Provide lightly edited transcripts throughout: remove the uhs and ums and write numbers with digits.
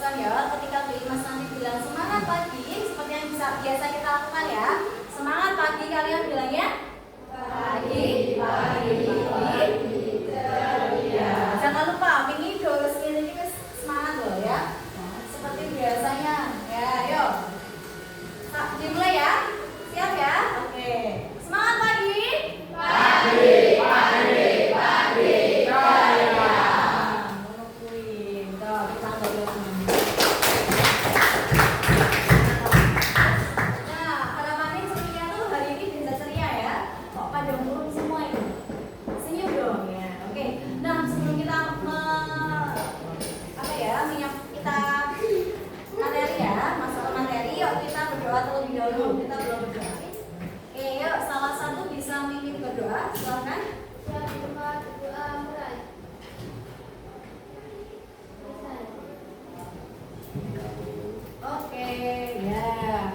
perhatikan ya, ketika Bu Imas nanti bilang semangat pagi, seperti yang biasa kita lakukan ya. Semangat pagi, kalian bilangnya pagi, pagi, pagi, ceria. Jangan lupa, ini terus ini semangat loh ya. Nah, seperti biasanya. Ya, ayo. Dimulai ya. Siap ya? Oke. Semangat pagi. Pagi, pagi, pagi, ceria. Terlebih dahulu kita belum berdoa. Oke, yuk salah satu bisa mimpin berdoa, silakan. Berdoa mulai. Oke, ya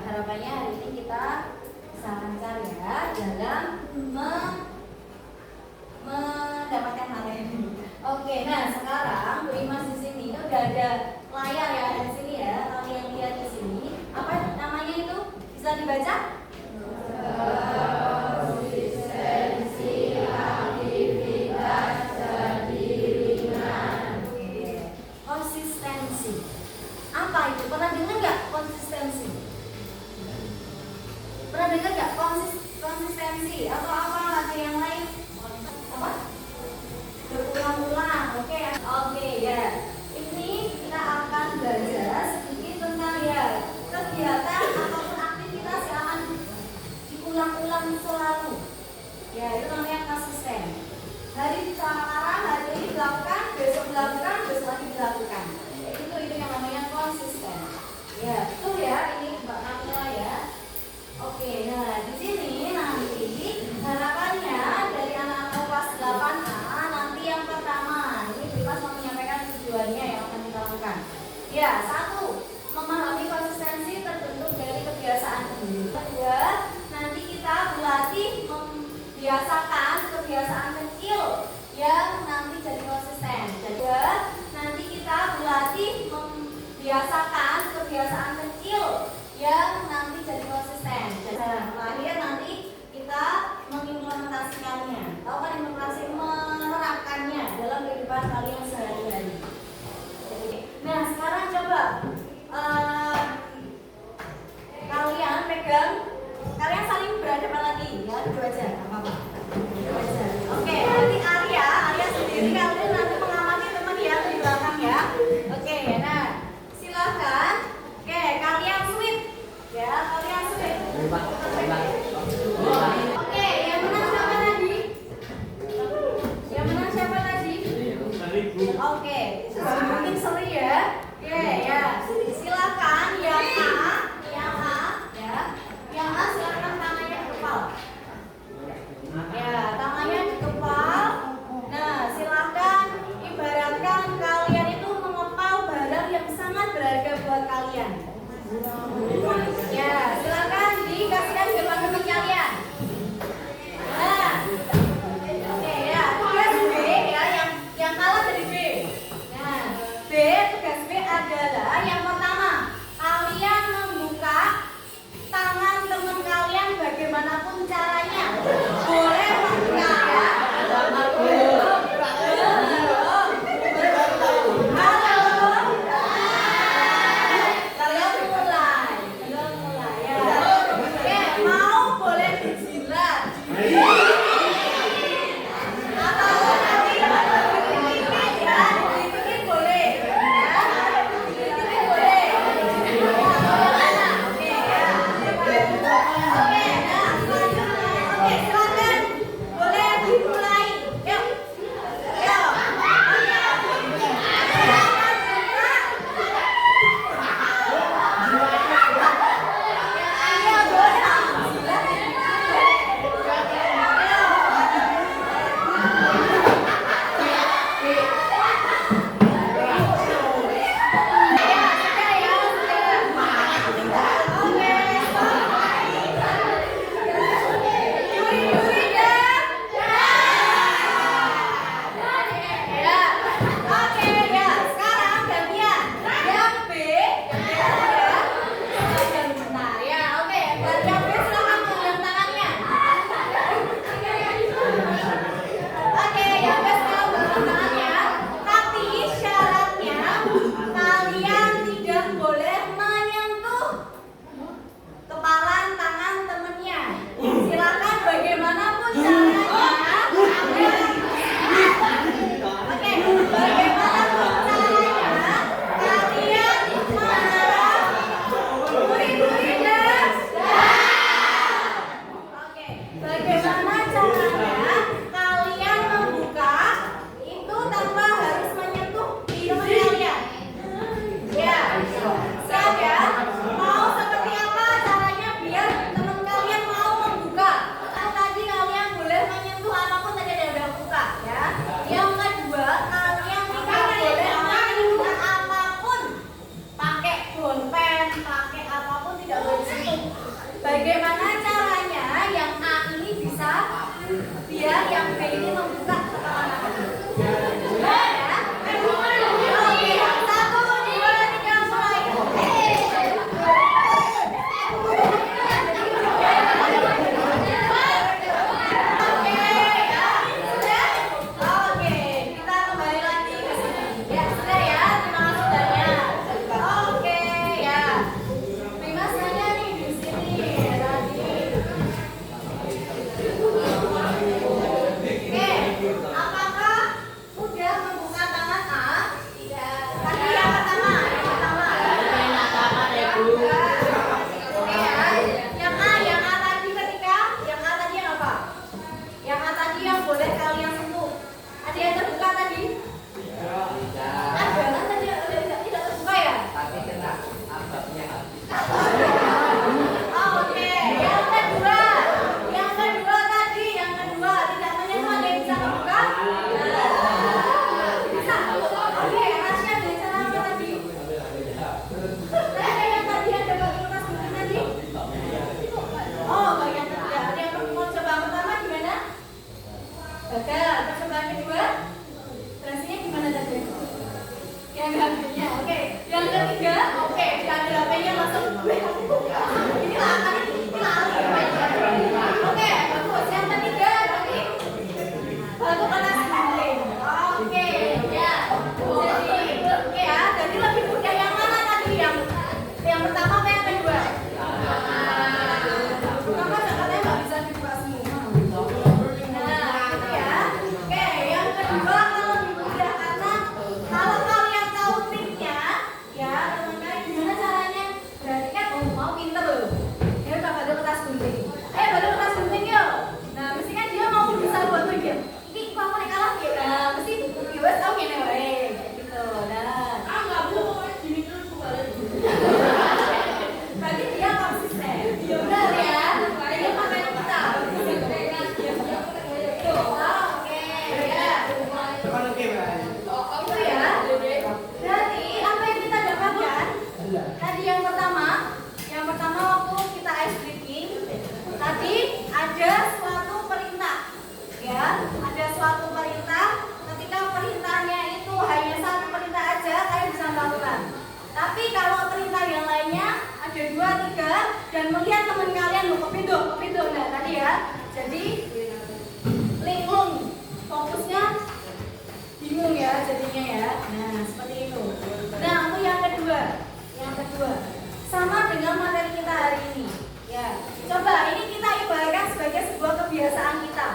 harapannya hari ini kita bisa lancar ya dalam mendapatkan hal ini. Oke, nah sekarang Bu Imas di sini udah ada layar ya di sini ya. Kalian lihat di sini. Apa namanya itu? Bisa dibaca? Konsistensi aktivitas kedirian. Konsistensi. Apa itu? Pernah dengar nggak konsistensi? Pernah dengar nggak konsistensi? Atau apa lagi yang lain? Apa? Berulang-ulang. Oke, ya. Ini kita akan belajar sedikit tentang ya kegiatan ataupun aktivitas yang akan diulang-ulang selalu. Ya, itu namanya konsisten. Hari ini dilakukan, besok dilakukan, besok lagi dilakukan. Itu yang namanya konsisten. Ya, betul ya. Ini Mbak Kamila ya. Oke, nah di sini nanti harapannya dari anak-anak kelas 8A nanti yang pertama, ini Bimas mau menyampaikan tujuannya yang akan kita lakukan. Ya, 1. Memahami konsistensi terbentuk dari kebiasaan ini. Kedua, nanti kita berlatih membiasakan kebiasaan kecil yang nanti jadi konsisten. Kedua, nanti kita berlatih membiasakan kebiasaan kecil yang nanti jadi konsisten. Terakhir nanti kita mengimplementasikannya. Tahu kan implementasi menerapkannya dalam kehidupan kalian sehari-hari. Nah, sekarang coba kalian pegang, kalian saling berhadapan lagi ya, dua aja, apa-apa. Oke, nanti Arya sendiri kalian nanti mengamati teman yang di belakang ya. Oke, nah silakan. Oke, kalian switch ya, kalian switch. Oke, yang menang siapa tadi? Yang menang siapa tadi? Oke, mungkin seri ya. Oke, ya. Silakan yang A silakan tangannya di kepala. Ya, tangannya di kepala. Nah, silakan ibaratkan kalian itu mengepal barang yang sangat berharga buat kalian. Ya, silakan dikasihkan ke teman-teman kalian. Nah, oke ya, tugas B ya, yang kalah dari B. Nah, B, tugas B adalah yang pertama, kalian membuka tangan teman kalian bagaimanapun caranya. Boleh membuka ya. Halo. Kalian mulai. tapi kena ababnya habis. Oke, yang kedua tadi, tidak menyentuh, ada yang bisa membuka? Bisa. Oke, Rasya bisa apa tadi? Ada yang tadi ada bagi kertas gunting tadi? Oh, bagian ketiga. Ada yang mau coba pertama gimana? Gagal. Percobaan kedua? Rasanya gimana tadi? Yang hampirnya, oke. Yang ketiga, oke. Diambil HP-nya langsung gue buka. Ini lah, ini lari. Oke, bagus. Yang ketiga tadi batu kertas gunting. Oke, ya. Jadi, oke ya. Jadi lebih mudah yang mana tadi? Yang pertama apa yang kedua? Pertama katanya nggak bisa dibuka semua. Nah, gitu ya. Oke, yang kedua kalau dimudah karena kalau kalian tahu triknya, ya teman-teman gimana caranya? Berarti kan mau pinter loh. Ya udah batu kertas gunting. Batu kertas gunting yuk. Nah, mesti kan dia mau bisa buat bagian. Ini kamu nek kalah ya. Nah, mesti bebas tau ngene wae. Gitu. Nah, enggak Bu, gini terus balik. Berarti dia konsisten. Iya benar ya. Dia makanya kita. Oke, ya. Itu ya. Berarti apa yang kita dapatkan? Tadi yang pertama waktu kita ice breaking, tadi ada suatu perintah. Ya, ada suatu perintah. Ketika perintahnya itu hanya satu perintah aja, kalian bisa melakukan. Tapi kalau perintah yang lainnya ada 2, 3 dan melihat teman kalian mau kepindo. Nah, tadi ya. Jadi linglung, fokusnya bingung ya jadinya ya. Nah, seperti itu. Nah, untuk yang kedua sama dengan materi kita hari ini. Ya, coba ini kita ibaratkan sebagai sebuah kebiasaan kita.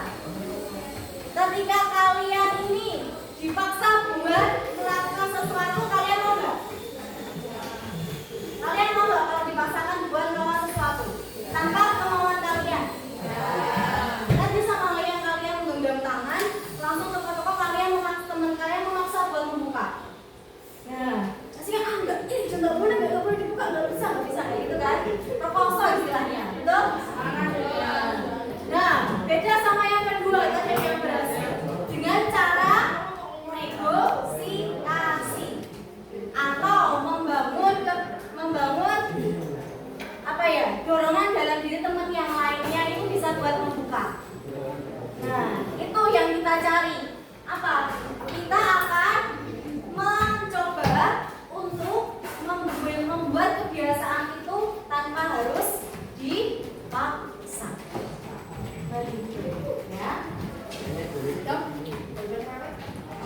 Ketika kalian ini dipaksa buat melakukan sesuatu, kalian mau nggak? Kalian mau nggak kalau dipaksakan buat melakukan sesuatu tanpa kemauan kalian? Nanti sama yang kalian menggenggam tangan, langsung toko-toko kalian memaksa teman kalian memaksa buat membuka. Nah, pasti kan enggak, ini nggak boleh dibuka, nggak bisa kayak gitu kan? Proposal istilahnya, betul? Nah, beda sama yang kedua, tadi yang berhasil dengan cara negosiasi atau membangun apa ya, dorongan dalam diri teman yang lainnya itu bisa buat membuka. Nah, itu yang kita cari. Apa? Kita akan mencoba untuk membuat kebiasaan itu tanpa harus dipaksa. Begitu ya.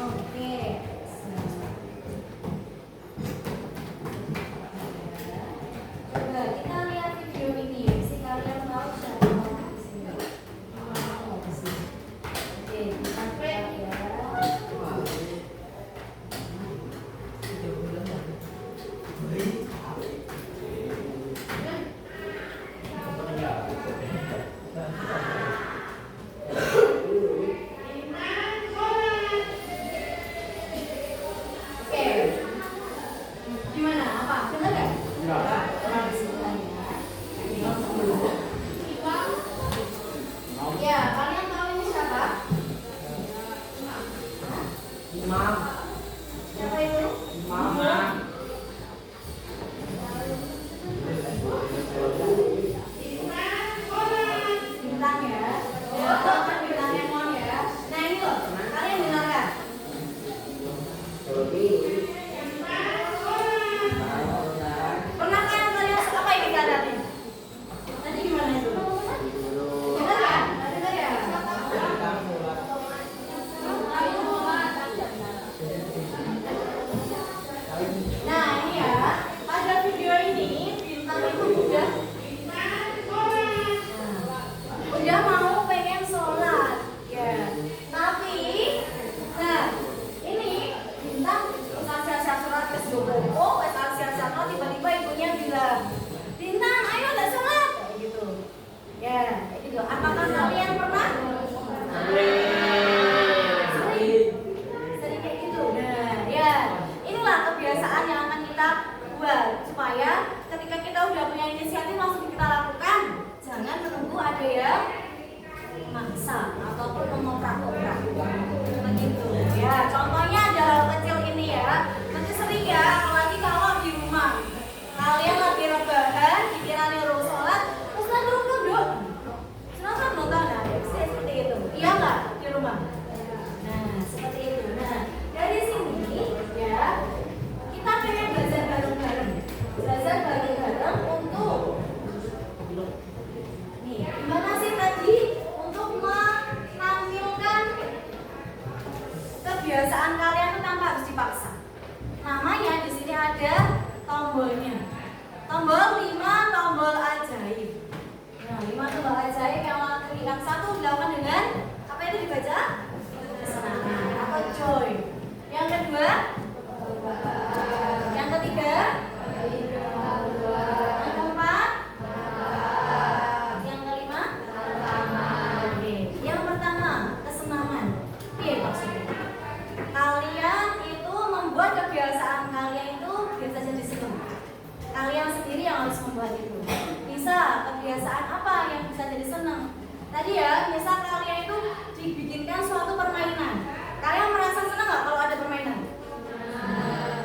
Oke. Coba kita lihat video ini. Si kalian tahu siapa di sini. Oke, kita lihat ya. Gimana? Apa? Benar nggak? Ya, kalian tahu ini siapa? Imam. Siapa itu? Imam. Bintang ya. Ya, kan bintangnya Mon ya. Nah ini loh, kalian dengarkan. Pernah kalian apa ini keadaannya? Tadi gimana itu? Dengar ya? Dengar ya? Nah ini ya, pada video ini bintang itu udah mau pengen sholat ya, tapi nah ini bintang siap-siap sholat ke Jogowo, siap-siap sholat, tiba-tiba ibunya bilang, Bintang ayo nggak sholat kayak gitu ya, kayak gitu. Apakah kalian pernah sering kayak gitu? Nah ya, inilah kebiasaan yang akan kita buat. Nah, 5 tebak ajaib yang satu dilakukan dengan apa itu dibaca? Kesenangan atau joy. Yang kedua, yang ketiga, yang keempat, yang kelima, oke. Yang pertama, kesenangan. Oke, maksudnya kalian itu membuat kebiasaan kalian itu biasa jadi senang. Kalian sendiri yang harus membuat itu. Bisa kebiasaan apa yang bisa jadi senang? Tadi ya, misal kalian itu dibikinkan suatu permainan. Kalian merasa senang nggak kalau ada permainan?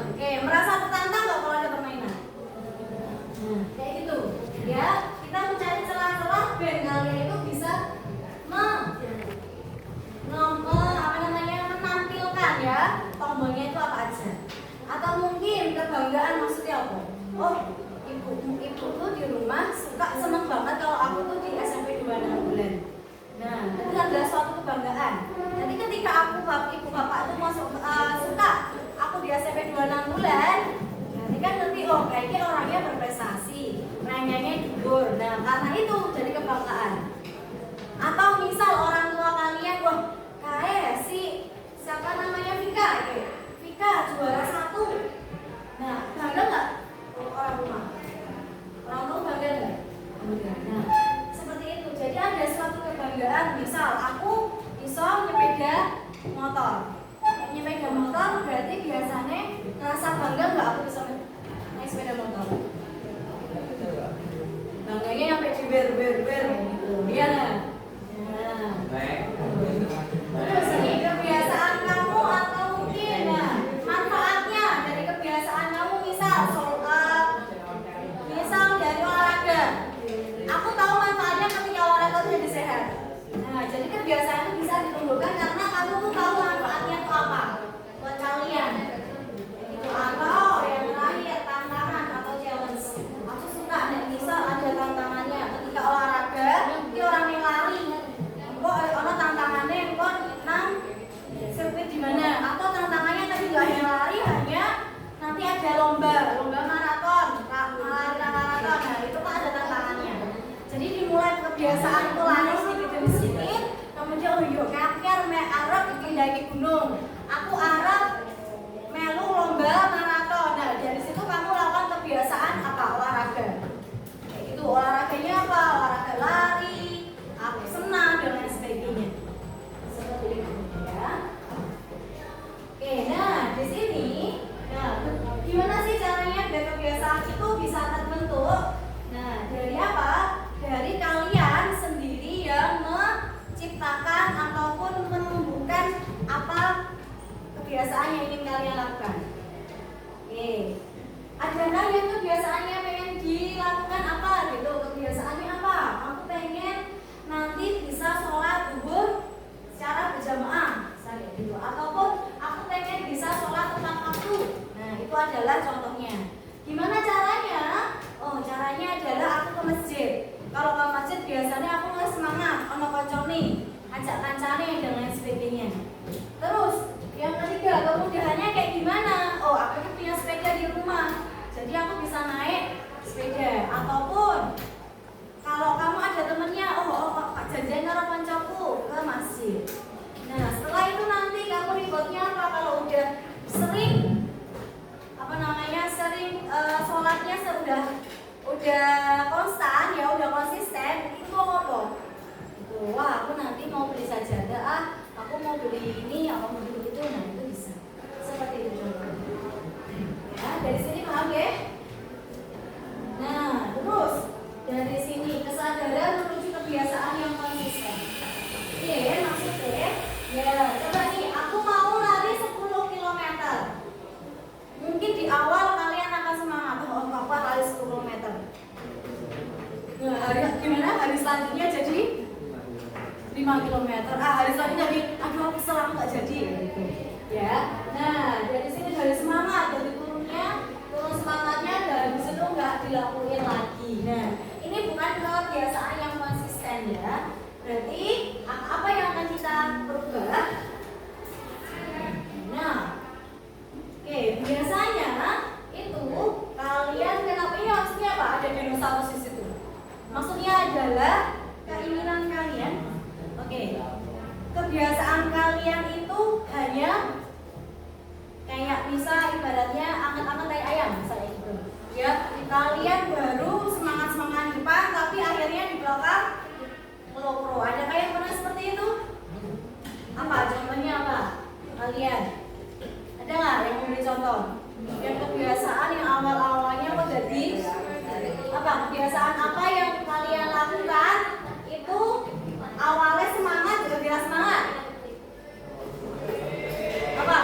Oke, merasa tertantang nggak kalau ada permainan? Kayak gitu. Ya, kita mencari celah-celah biar kalian itu bisa menampilkan ya tombolnya itu apa aja. Atau mungkin kebanggaan maksudnya apa? Oh, ibuku di rumah seneng banget kalau aku tuh di SMP 26 bulan. Nah, itu adalah suatu kebanggaan. Nanti ketika ibu bapak itu suka aku di SMP 26 bulan, nanti kan nanti oh kayaknya orangnya berprestasi, rangganya dhuwur. Nah, karena itu jadi kebanggaan. Atau misal orang tua kalian, wah kayak siapa namanya Vika juara 1. Nah, bangga nggak orang rumah? Orang tua bangga nggak? Nah, seperti itu. Jadi ada suatu kebanggaan. Misal aku bisa nyepeda motor. Nyepeda motor berarti biasanya ngerasa bangga nggak aku bisa naik sepeda motor? Bangganya sampai diber gitu. Iya nggak? Nah. Terus ini kebiasaan kamu atau mungkin manfaatnya dari kebiasaan kamu misal dari olahraga. Aku tahu manfaatnya ketika olahraga itu jadi sehat. Nah, jadi kebiasaan itu bisa ditumbuhkan karena kamu tuh tahu manfaatnya itu apa buat kalian. Itu atau yang terakhir tantangan atau challenge. Aku suka nih misal ada tantangannya ketika olahraga, ini orang yang lari. Kok ada tantangannya kok nang sirkuit di mana? Atau tantangannya tadi nggak hanya lari, hanya nanti ada lomba maraton, maraton. Nah, itu kan ada tantangannya. Jadi dimulai kebiasaan itu lari sedikit, kemudian yuk kaker arep mendaki gunung. Aku arep melu lomba maraton. Nah, dari situ kamu lakukan kebiasaan apa? Olahraga. Kayak gitu, olahraganya apa? Olahraga lari, senam dan lain sebagainya. Seperti itu ya. Oke, nah di sini, gimana sih caranya biar kebiasaan itu bisa terbentuk? Nah, dari apa? Dari kalian sendiri yang menciptakan ataupun menumbuhkan apa kebiasaan yang ingin kalian lakukan. Oke, ada yang kebiasaannya pengen dilakukan apa gitu? Kebiasaannya apa? Aku pengen nanti bisa sholat zuhur secara berjamaah, misalnya gitu. Ataupun aku pengen bisa sholat tepat waktu. Nah, itu adalah contohnya. Gimana caranya? Oh, caranya adalah aku ke masjid. Kalau ke masjid biasanya aku nggak semangat, ono koncone, ajak kancane dan lain sebagainya. Terus yang ketiga, kemudahannya kayak gimana? Oh, aku punya sepeda di rumah, jadi aku bisa naik sepeda. Ataupun kalau kamu ada temennya, Pak janjian karo kancaku ke masjid. Nah, setelah itu nanti kamu ribetnya apa? Kalau udah sering sholatnya udah konstan ya, udah konsisten, itu apa? Wah, aku nanti mau beli sajadah, aku mau beli ini, aku mau beli itu, nah itu bisa. Seperti itu contohnya. Ya, dari sini paham ya? Nah, terus dari sini kesadaran menuju kebiasaan yang konsisten. Iya, maksudnya ya, coba nih, aku mau lari 10 km. Mungkin di awal kalian akan semangat, aku lari 10 km. Nah, hari selanjutnya jadi 5 km. Hari selanjutnya jadi, aduh aku selang nggak jadi gitu. Ya, nah dari sini dari semangat, dari turun semangatnya, dan di situ nggak dilakuin lagi. Nah, ini bukan kebiasaan yang konsisten ya. Berarti apa yang akan kita berubah? Nah, oke, biasanya itu kalian kenapa ini maksudnya apa? Ada dinosaurus di situ. Maksudnya adalah adalah keinginan kalian. Oke. Kebiasaan kalian itu hanya kayak bisa ibaratnya anget-anget tai ayam misalnya gitu. Ya, kalian baru semangat-semangat di depan tapi akhirnya di belakang ngelokro. Ada kayak pernah seperti itu? Apa contohnya apa? Kalian ada nggak yang memberi contoh? Yang kebiasaan yang awal-awalnya kok jadi apa? Kebiasaan apa yang kalian lakukan itu awalnya semangat gara-gara semangat? Apa?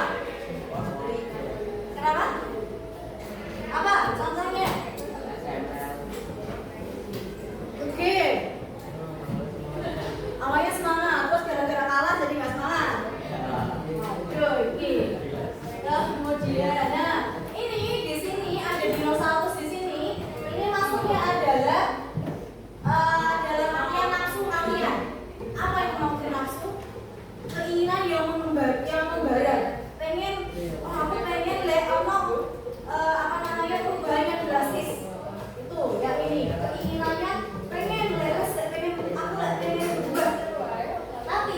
Kenapa? Apa contohnya? Oke. Awalnya semangat, terus gara-gara kalah jadi nggak semangat. Aduh, ini. Nah, kemudian, nah, ini di sini ada dinosaurus di sini. Ini maksudnya adalah dalam artian nafsu kalian. Apa yang maksud nafsu? Keinginan yang membara. Pengen, aku pengen lihat apa namanya perubahan yang drastis. Itu yang ini keinginannya pengen leres, pengen berubah. Tapi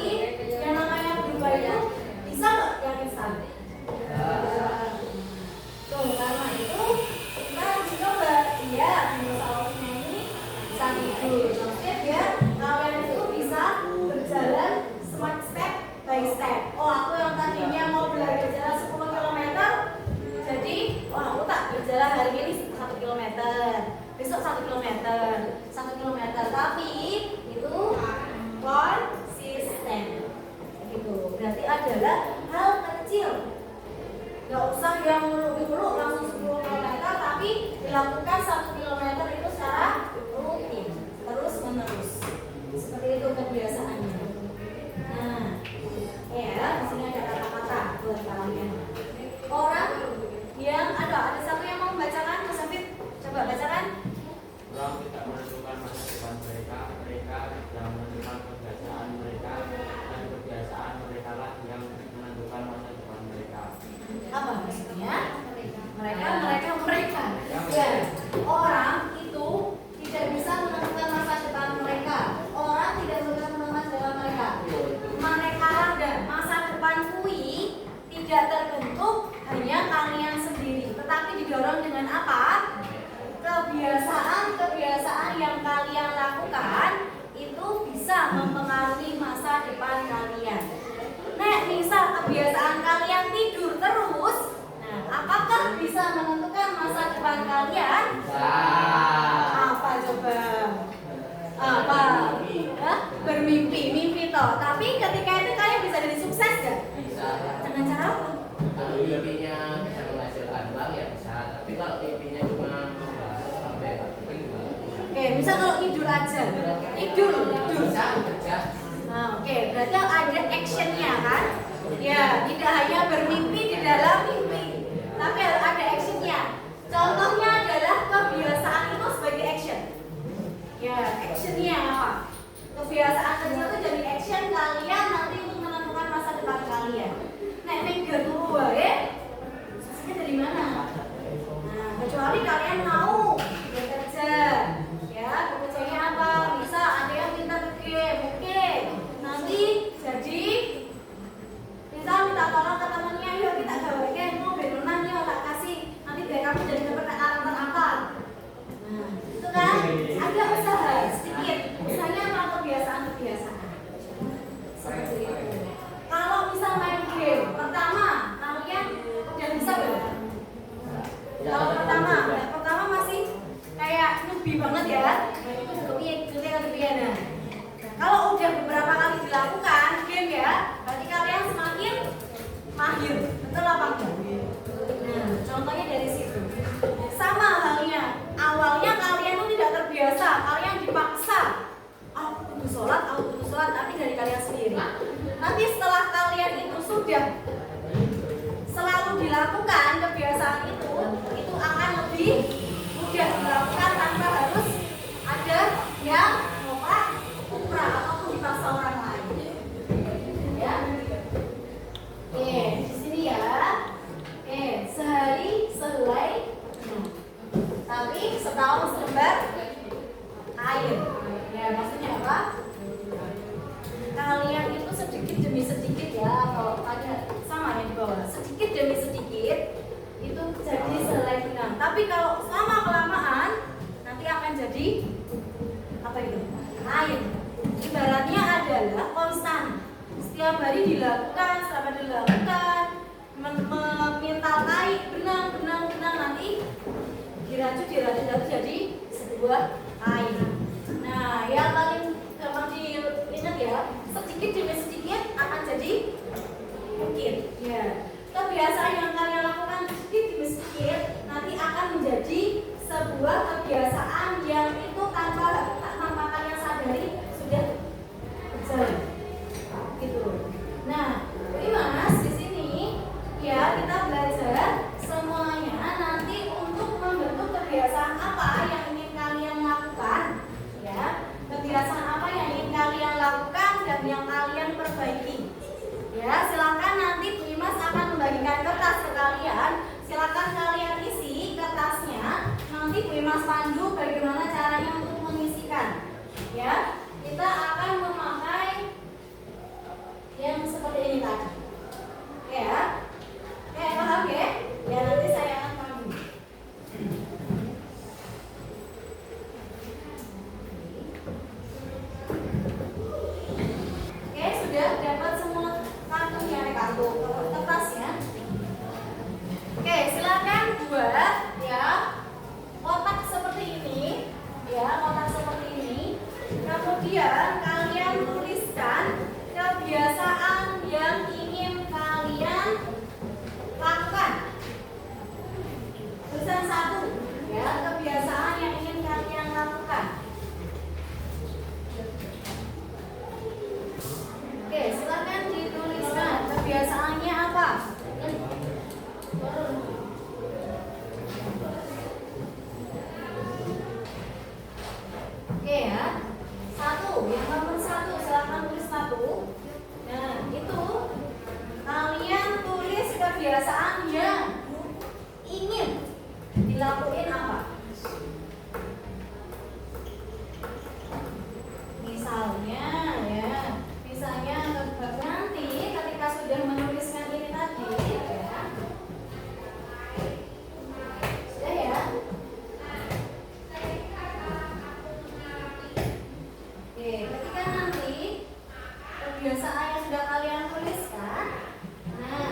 yang namanya berubah itu bisa nggak yang instan? Tuh karena itu kita harus coba ya dinosaurusnya ini bisa tidur. Maksudnya biar kalian itu bisa berjalan step by step. Oh aku yang tadinya mau belajar jalan 10 km, jadi aku tak berjalan hari ini 1 km, besok 1 km, 1 km, tapi itu konsisten. Gitu. Berarti adalah hal kecil. Gak usah yang muluk-muluk langsung 10 km, tapi dilakukan 1 km itu secara rutin, terus menerus. Seperti itu kebiasaannya. Nah, ya di sini ada kata-kata buat kalian. Orang yang ada satu yang mau membacakan, Mas Afif, coba bacakan. Orang tidak menentukan masa depan mereka, mereka tidak menentukan kebiasaan mereka, dan kebiasaan mereka lah yang menentukan masa depan mereka. Apa maksudnya? Mereka. Ya, orang itu tidak bisa menentukan masa depan mereka. Orang tidak bisa menentukan masa depan mereka. Mereka dan masa depan kui tidak terbentuk hanya kalian sendiri, tetapi didorong dengan apa? Kebiasaan yang kalian lakukan itu bisa mempengaruhi masa depan kalian. Nah, misal kebiasaan kalian tidur terus, nah, apakah bisa menentukan masa depan kalian? Apa coba? Apa? Hah? Bermimpi, mimpi toh. Tapi ketika itu kalian bisa jadi sukses gak? Bisa. Dengan cara apa? Kalau mimpinya bisa menghasilkan uang ya bisa, tapi kalau mimpinya cuma sampai Oke, misal kalau tidur aja, tidur. bisa kerja. Nah, oke, berarti ada actionnya kan? Ya, tidak hanya bermimpi di dalam mimpi, tapi ada actionnya. Contohnya adalah kebiasaan itu sebagai action. Ya, actionnya apa? Kebiasaan kecil itu jadi action kalian nanti untuk menentukan masa depan kalian. Nah, ini dulu ya. Suksesnya dari mana? Nah, kecuali kalian mau bekerja. Ya, bekerjanya apa? Bisa ada yang pintar game, oke. Nanti jadi misal minta tolong ke temennya, yuk kita gawein mau berenang yuk tak kasih. Nanti biar kamu jadi dapat karakter apa? Nah, itu kan ada usaha sedikit. Usahanya apa? Kebiasaan. Seperti itu. Kalau misal main game, pertama kalian udah bisa belum? Kalau pertama masih kayak newbie banget ya. Nah, kalau udah beberapa kali dilakukan game ya, berarti kalian semakin mahir. Betul apa enggak? Nah, contohnya dari situ. Sama halnya, awalnya kalian tuh tidak terbiasa, kalian dipaksa. Aku kudu sholat, tapi dari kalian sendiri. Nanti setelah kalian itu sudah selalu dilakukan kebiasaan itu akan lebih mudah dilakukan tanpa harus ada yang umrah ataupun dipaksa orang lain. Ya. Oke, di sini ya. Oke, sehari sehelai, tapi setahun selembar air. Ya, maksudnya apa? Kalian itu sedikit demi sedikit ya, atau ada sama ya di bawah, sedikit demi sedikit itu jadi selai benang. Tapi kalau selama kelamaan nanti akan jadi apa itu? Air. Ibaratnya adalah konstan. Setiap hari dilakukan, selama dilakukan, memintal naik benang nanti diracuk jadi sebuah air. Nah, yang paling gampang diingat ya, sedikit demi sedikit akan jadi bukit. Ya, kebiasaan yang kalian lakukan sedikit demi sedikit nanti akan menjadi sebuah kebiasaan yang itu tanpa kalian sadari sudah berjalan. Gitu. Nah, gimana di sini? Ya, kita belajar semuanya nanti untuk membentuk kebiasaan apa yang ingin kalian lakukan. Ya, kebiasaan apa yang ingin kalian lakukan dan yang kalian perbaiki. Ya, silakan nanti Bu Imas akan membagikan kertas ke kalian. Silakan kalian isi kertasnya. Nanti Bu Imas pandu bagaimana caranya untuk mengisikan. Ya, kita akan memakai yang seperti ini tadi. Ya. Paham ya? Ya, nanti saya akan pandu. Oke, sudah dapat semua kartunya, kertasnya. Oke, silakan buat ya kotak seperti ini, ya kotak seperti ini. Kemudian kalian tuliskan kebiasaan yang ingin kalian lakukan. Tulisan 1, ya kebiasaan yang ingin kalian lakukan. Oke, silakan dituliskan kebiasaannya apa. Oke ya, 1, yang nomor 1 silakan tulis 1. Nah, itu kalian tulis kebiasaan yang ingin dilakuin apa. Misalnya ya, nanti ketika sudah menuliskan ini tadi ya. Sudah ya? Oke, ketika nanti kebiasaan yang sudah kalian tuliskan, nah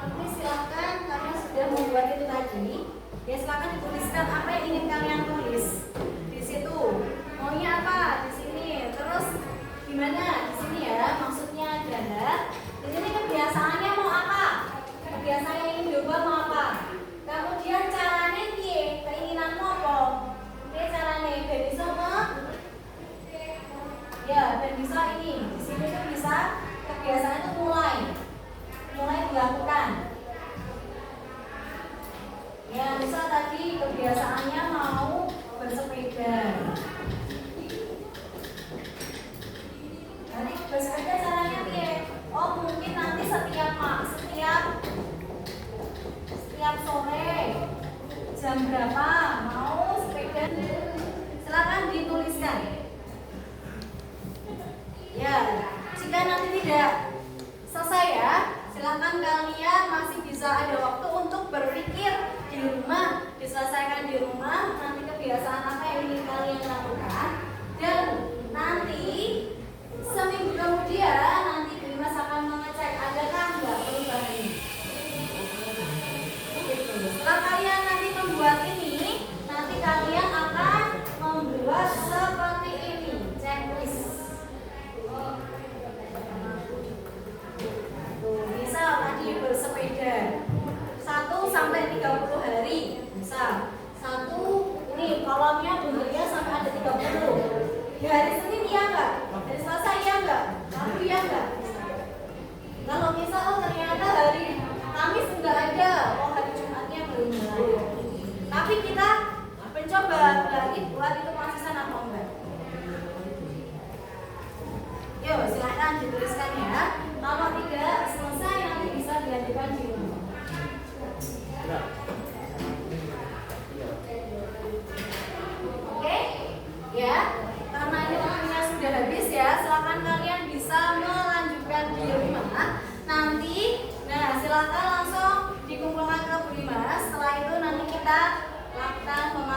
ini silahkan karena sudah membuat itu tadi, ya silahkan dituliskan apa yang ingin kalian tulis di situ. Maunya apa di sini? Terus gimana di sini ya? Maksudnya adalah di sini kebiasaannya mau apa? Kebiasaan yang ingin diubah mau apa? Kemudian caranya piye? Keinginanmu apa? Oke, caranya ben bisa ya, dan bisa ini. Di sini tuh bisa kebiasaan itu mulai dilakukan. Ya, misal tadi kebiasaannya mau bersepeda. Nanti bersepeda caranya piye? Oh, mungkin nanti setiap sore jam berapa mau sepeda. Silakan dituliskan. Ya, jika nanti tidak selesai ya, silakan kalian masih bisa ada waktu untuk berpikir di rumah, diselesaikan di rumah. Nanti kebiasaan apa yang ingin kalian lakukan, dan nanti seminggu kemudian nanti Bu Imas akan mengecek adakah enggak perubahan ini. Setelah kalian nanti membuat ini, nanti kalian akan membuat seperti ini, checklist. Misal tadi bersepeda 1 sampai 30 hari, misal 1 ini kolomnya bentuknya sampai ada 30. Di hari Senin iya enggak? Hari Selasa iya enggak? Rabu iya enggak? Kalau misal ternyata hari Kamis enggak ada, oh hari Jumatnya belum mulai. Tapi kita mencoba lagi buat itu konsisten atau enggak. Yuk silahkan dituliskan ya. Kalau tidak selesai nanti bisa dilanjutkan di rumah. Oke? Ya, karena ini waktunya kita lakukan pemahaman